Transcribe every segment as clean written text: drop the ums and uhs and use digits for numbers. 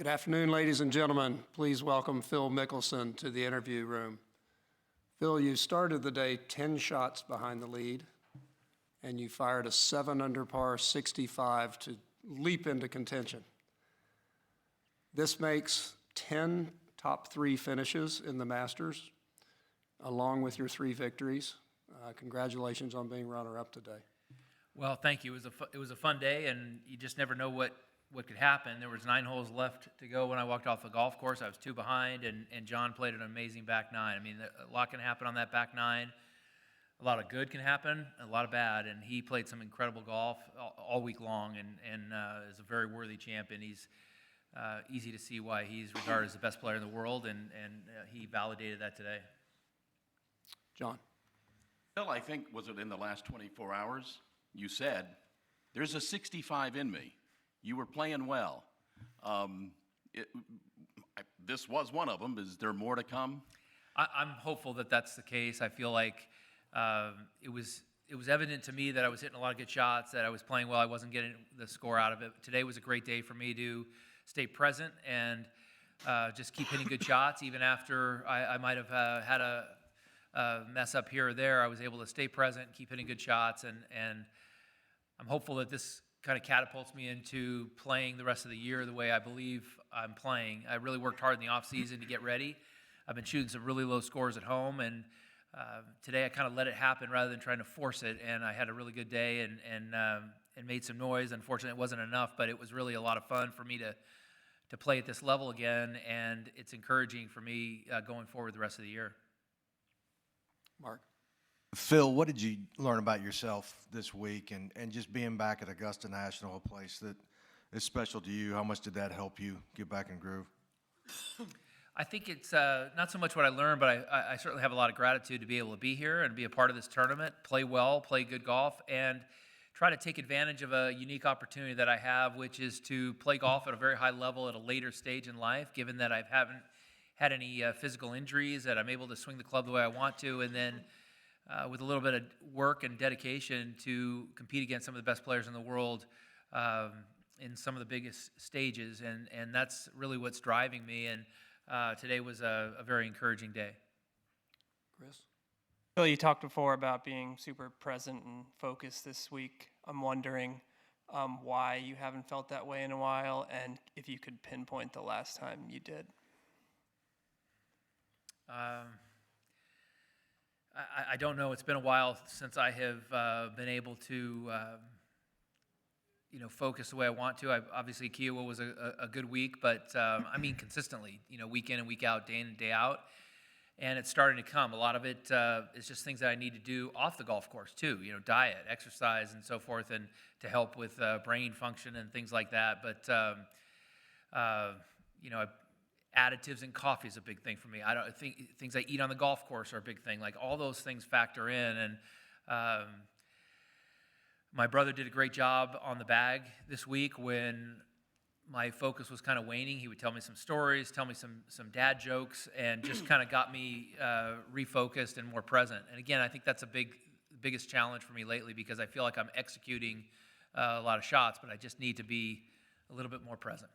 Good afternoon, ladies and gentlemen. Please welcome Phil Mickelson to the interview room. Phil, you started the day 10 shots behind the lead, and you fired a 7 under par 65 to leap into contention. This makes 10 top 3 finishes in the Masters, along with your 3 victories. Congratulations on being runner-up today. Well, thank you. It was a fun day, and you just never know what could happen. There was 9 holes left to go when I walked off the golf course. I was 2 behind, and John played an amazing back 9. I mean, a lot can happen on that back 9. A lot of good can happen, a lot of bad, and he played some incredible golf all week long, and is a very worthy champion. He's easy to see why he's regarded as the best player in the world, and he validated that today. John. Phil, I think, was it in the last 24 hours, you said, there's a 65 in me. You were playing well. This was one of them. Is there more to come? I'm hopeful that that's the case. I feel like it was evident to me that I was hitting a lot of good shots, that I was playing well. I wasn't getting the score out of it. Today was a great day for me to stay present and just keep hitting good shots. Even after I might have had a mess up here or there, I was able to stay present, keep hitting good shots, and I'm hopeful that this kind of catapults me into playing the rest of the year the way I believe I'm playing. I really worked hard in the off season to get ready. I've been shooting some really low scores at home, and today I kind of let it happen rather than trying to force it, and I had a really good day and made some noise. Unfortunately, it wasn't enough, but it was really a lot of fun for me to play at this level again, and it's encouraging for me going forward the rest of the year. Mark. Phil, what did you learn about yourself this week and just being back at Augusta National, a place that is special to you? How much did that help you get back in groove? I think it's not so much what I learned, but I certainly have a lot of gratitude to be able to be here and be a part of this tournament, play well, play good golf, and try to take advantage of a unique opportunity that I have, which is to play golf at a very high level at a later stage in life, given that I haven't had any physical injuries, that I'm able to swing the club the way I want to, and then with a little bit of work and dedication to compete against some of the best players in the world in some of the biggest stages, and that's really what's driving me, and today was a very encouraging day. Chris? Phil, you talked before about being super present and focused this week. I'm wondering why you haven't felt that way in a while, and if you could pinpoint the last time you did. I don't know. It's been a while since I have been able to, focus the way I want to. Obviously, Kiowa was a good week, but I mean consistently, week in and week out, day in and day out. And it's starting to come. A lot of it is just things that I need to do off the golf course too. Diet, exercise, and so forth, and to help with brain function and things like that. But additives in coffee is a big thing for me. I don't think things I eat on the golf course are a big thing. Like all those things factor in, and my brother did a great job on the bag this week when my focus was kind of waning. He would tell me some stories, tell me some dad jokes, and just kind of got me refocused and more present. And again, I think that's biggest challenge for me lately, because I feel like I'm executing a lot of shots, but I just need to be a little bit more present.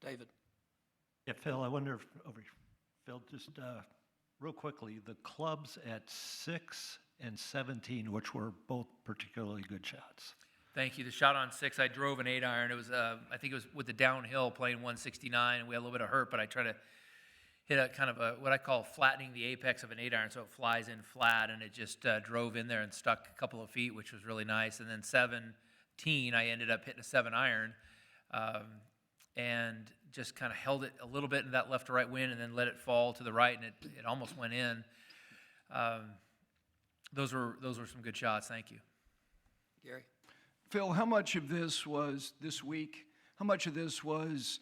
David. Yeah, Phil, I wonder if, Phil, just real quickly, the clubs at 6 and 17, which were both particularly good shots. Thank you. The shot on 6, I drove an 8-iron. It was, I think it was with the downhill playing 169, and we had a little bit of hurt, but I try to hit a kind of what I call flattening the apex of an 8-iron, so it flies in flat, and it just drove in there and stuck a couple of feet, which was really nice. And then 17, I ended up hitting a 7-iron. And just kind of held it a little bit in that left to right wind, and then let it fall to the right, and it almost went in. Those were some good shots. Thank you. Gary? Phil, how much of this was this week? How much of this was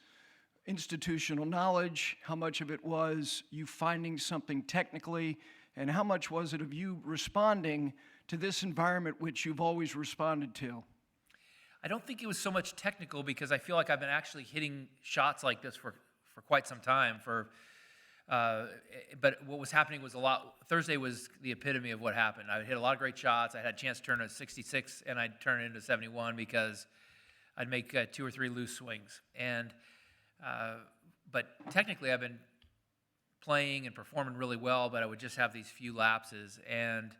institutional knowledge? How much of it was you finding something technically? And how much was it of you responding to this environment which you've always responded to? I don't think it was so much technical, because I feel like I've been actually hitting shots like this for quite some time. But what was happening was Thursday was the epitome of what happened. I hit a lot of great shots. I had a chance to turn a 66, and I'd turn it into 71 because I'd make 2 or 3 loose swings. And But technically, I've been playing and performing really well, but I would just have these few lapses. And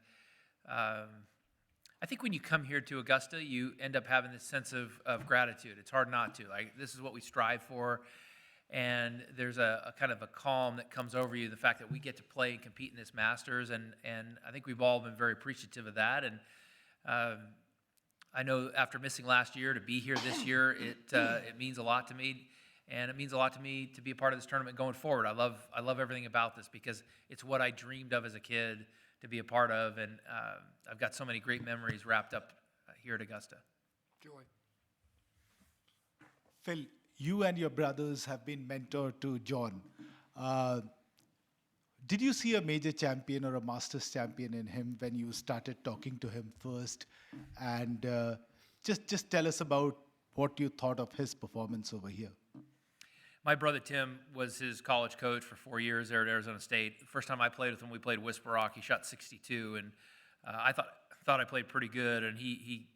I think when you come here to Augusta, you end up having this sense of gratitude. It's hard not to. Like, this is what we strive for. And there's a kind of a calm that comes over you, the fact that we get to play and compete in this Masters. And I think we've all been very appreciative of that. And I know after missing last year, to be here this year, it means a lot to me. And it means a lot to me to be a part of this tournament going forward. I love everything about this because it's what I dreamed of as a kid to be a part of. And I've got so many great memories wrapped up here at Augusta. Joy. Phil, you and your brothers have been mentor to John. Did you see a major champion or a Masters champion in him when you started talking to him first? And just tell us about what you thought of his performance over here. My brother Tim was his college coach for 4 years there at Arizona State. The first time I played with him, we played Whisper Rock. He shot 62, and I thought I played pretty good, and he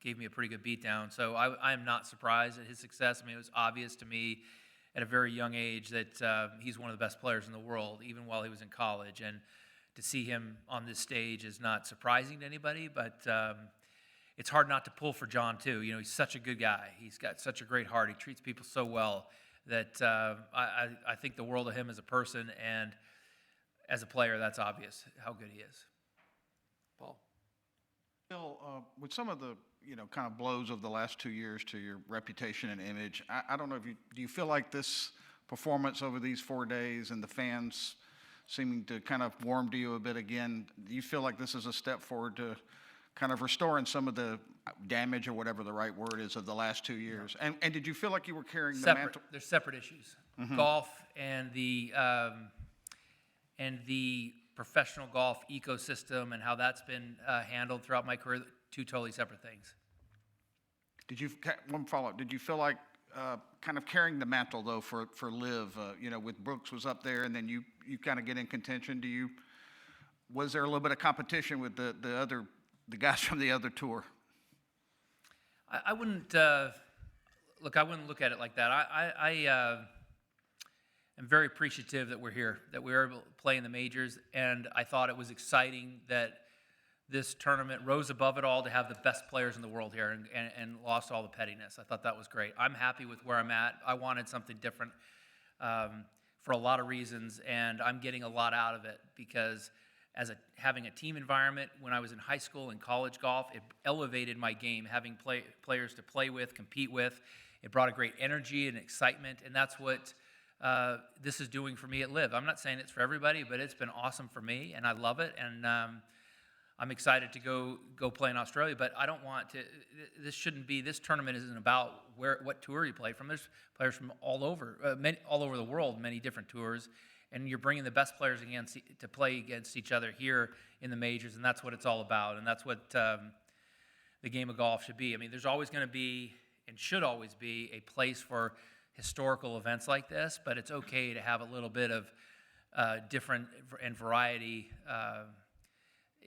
gave me a pretty good beatdown. So I am not surprised at his success. I mean, it was obvious to me at a very young age that he's one of the best players in the world, even while he was in college. And to see him on this stage is not surprising to anybody, but it's hard not to pull for John, too. You know, he's such a good guy. He's got such a great heart. He treats people so well that I think the world of him as a person, and as a player, that's obvious how good he is. Paul. Bill, with some of the kind of blows of the last 2 years to your reputation and image, I don't know if do you feel like this performance over these 4 days and the fans seeming to kind of warm to you a bit again, do you feel like this is a step forward to kind of restoring some of the damage, or whatever the right word is, of the last 2 years? And did you feel like you were carrying the mantle? There's separate issues. Golf and the professional golf ecosystem and how that's been handled throughout my career, two totally separate things. One follow-up, did you feel like kind of carrying the mantle, though, for Liv, with Brooks was up there, and then you kind of get in contention? Was there a little bit of competition with the guys from the other tour? I wouldn't I wouldn't look at it like that. I am very appreciative that we're here, that we were able to play in the majors, and I thought it was exciting that this tournament rose above it all to have the best players in the world here and lost all the pettiness. I thought that was great. I'm happy with where I'm at. I wanted something different for a lot of reasons, and I'm getting a lot out of it because having a team environment when I was in high school and college golf, it elevated my game, having players to play with, compete with. It brought a great energy and excitement, and that's what this is doing for me at Liv. I'm not saying it's for everybody, but it's been awesome for me, and I love it, and I'm excited to go play in Australia, but I don't want to, this tournament isn't about what tour you play from. There's players from all over the world, many different tours, and you're bringing the best players to play against each other here in the majors, and that's what it's all about, and that's what the game of golf should be. I mean, there's always going to be, and should always be, a place for historical events like this, but it's okay to have a little bit of different and variety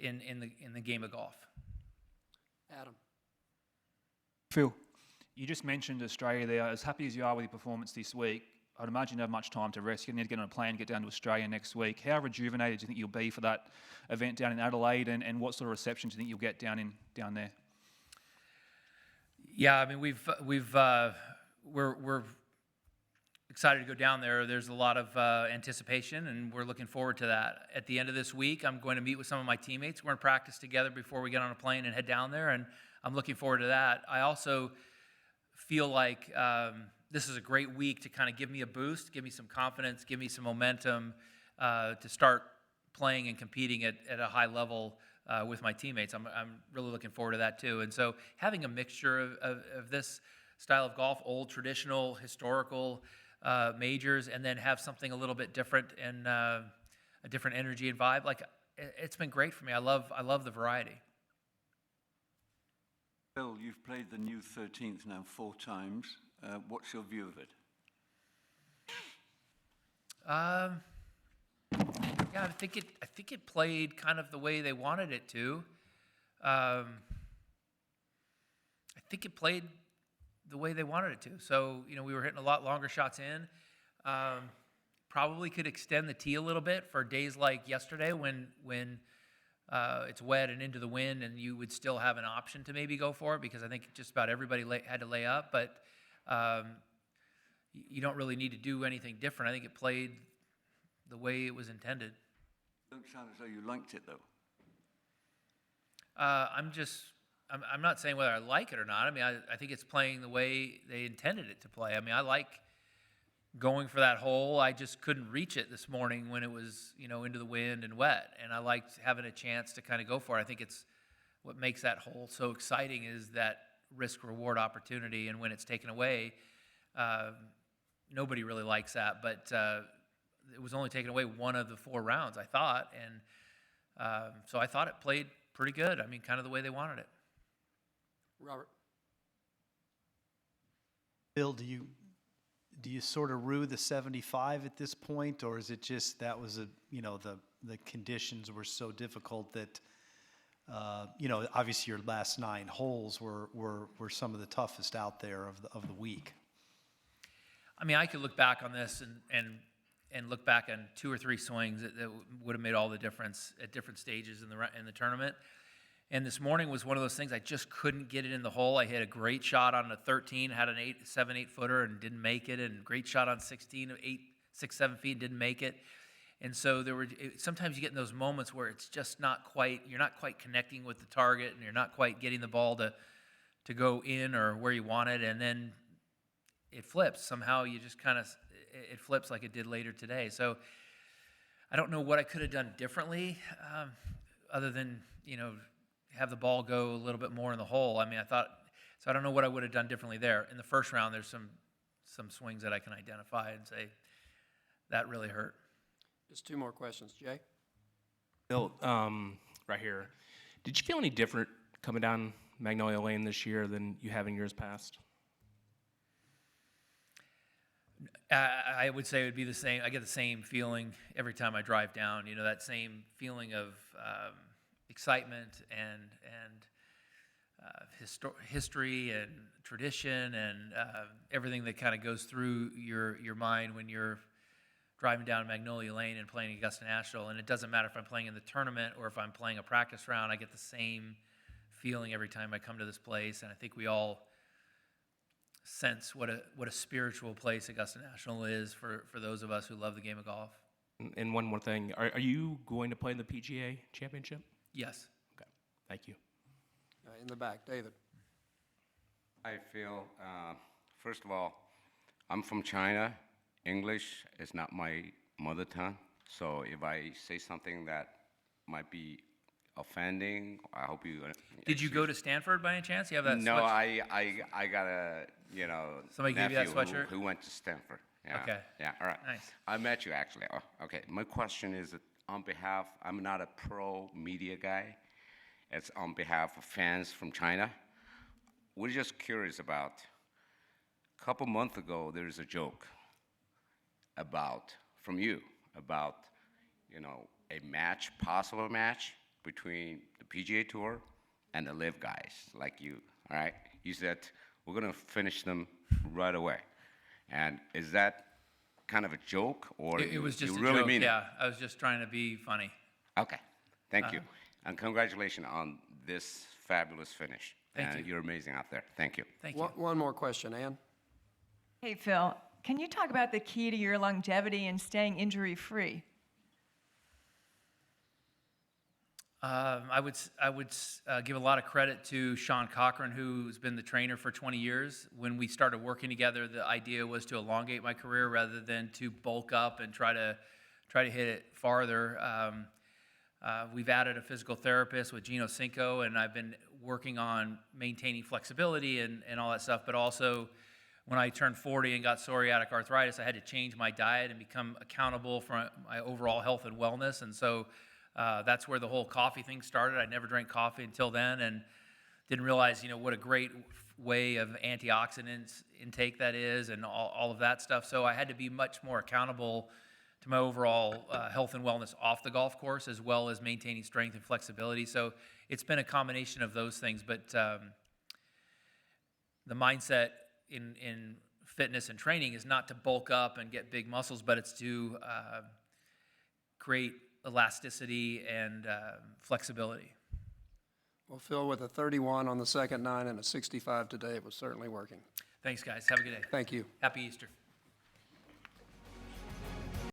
in the game of golf. Adam. Phil, you just mentioned Australia there. As happy as you are with your performance this week, I'd imagine you don't have much time to rest. You need to get on a plane, get down to Australia next week. How rejuvenated do you think you'll be for that event down in Adelaide, and what sort of reception do you think you'll get down there? Yeah, I mean, we're excited to go down there. There's a lot of anticipation, and we're looking forward to that. At the end of this week, I'm going to meet with some of my teammates. We're going to practice together before we get on a plane and head down there, and I'm looking forward to that. I also feel like this is a great week to kind of give me a boost, give me some confidence, give me some momentum to start playing and competing at a high level with my teammates. I'm really looking forward to that too. And so having a mixture of this style of golf, old, traditional, historical majors, and then have something a little bit different and a different energy and vibe, like it's been great for me. I love the variety. Bill, you've played the new 13th now 4 times. What's your view of it? Yeah, I think it played kind of the way they wanted it to. I think it played the way they wanted it to. So, we were hitting a lot longer shots in. Probably could extend the tee a little bit for days like yesterday when it's wet and into the wind, and you would still have an option to maybe go for it, because I think just about everybody had to lay up. But you don't really need to do anything different. I think it played the way it was intended. Don't sound as though you liked it, though. I'm not saying whether I like it or not. I mean, I think it's playing the way they intended it to play. I mean, I like going for that hole. I just couldn't reach it this morning when it was, into the wind and wet. And I liked having a chance to kind of go for it. I think it's what makes that hole so exciting is that risk-reward opportunity. And when it's taken away, nobody really likes that. But it was only taken away one of the 4 rounds, I thought. And so I thought it played pretty good. I mean, kind of the way they wanted it. Robert? Bill, do you sort of rue the 75 at this point, or is it just that was the conditions were so difficult that obviously your last 9 holes were some of the toughest out there of the week? I mean, I could look back on this and look back on 2 or 3 swings that would have made all the difference at different stages in the tournament. And this morning was one of those things, I just couldn't get it in the hole. I hit a great shot on a 13, had an 7-8 footer and didn't make it, and great shot on 16, 6-7 feet, didn't make it. And so sometimes you get in those moments where it's just you're not quite connecting with the target, and you're not quite getting the ball to go in or where you want it, and then it flips. Somehow you just it flips like it did later today. So I don't know what I could have done differently, other than, have the ball go a little bit more in the hole. I mean, I don't know what I would have done differently there. In the first round, there's some swings that I can identify and say, that really hurt. Just 2 more questions. Jay? Bill, right here. Did you feel any different coming down Magnolia Lane this year than you have in years past? I would say it would be the same. I get the same feeling every time I drive down. That same feeling of excitement and history and tradition and everything that kind of goes through your mind when you're driving down Magnolia Lane and playing Augusta National. And it doesn't matter if I'm playing in the tournament or if I'm playing a practice round. I get the same feeling every time I come to this place. And I think we all sense what a spiritual place Augusta National is for those of us who love the game of golf. And one more thing. Are you going to play in the PGA Championship? Yes. Okay. Thank you. In the back, David. I feel, first of all, I'm from China. English is not my mother tongue. So if I say something that might be offending, I hope you... Did you go to Stanford by any chance? You have that No, sweatshirt? I got a, Somebody gave you that sweatshirt? who went to Stanford. Yeah. Okay. Yeah, all right. Nice. I met you, actually. Oh, okay. My question is that on behalf, I'm not a pro media guy. It's on behalf of fans from China. We're just curious about, a couple months ago, there's a joke from you, about, a match, possible match between the PGA Tour and the LIV guys, like you, all right? You said, we're gonna finish them right away. And is that kind of a joke, or It was just you a really joke, mean yeah. I was just trying to be funny. Okay, thank you. And congratulations on this fabulous finish. Thank you. You're amazing out there. Thank you. Thank you. One more question, Ann. Hey, Phil, can you talk about the key to your longevity and staying injury-free? I would give a lot of credit to Sean Cochran, who's been the trainer for 20 years. When we started working together, the idea was to elongate my career rather than to bulk up and try to hit it farther. We've added a physical therapist with Gino Cinco, and I've been working on maintaining flexibility and all that stuff. But also, when I turned 40 and got psoriatic arthritis, I had to change my diet and become accountable for my overall health and wellness. And so that's where the whole coffee thing started. I never drank coffee until then, and didn't realize, what a great way of antioxidants intake that is, and all of that stuff. So I had to be much more accountable to my overall health and wellness off the golf course, as well as maintaining strength and flexibility. So it's been a combination of those things, but the mindset in fitness and training is not to bulk up and get big muscles, but it's to create elasticity and flexibility. Well, Phil, with a 31 on the second 9 and a 65 today, it was certainly working. Thanks, guys. Have a good day. Thank you. Happy Easter.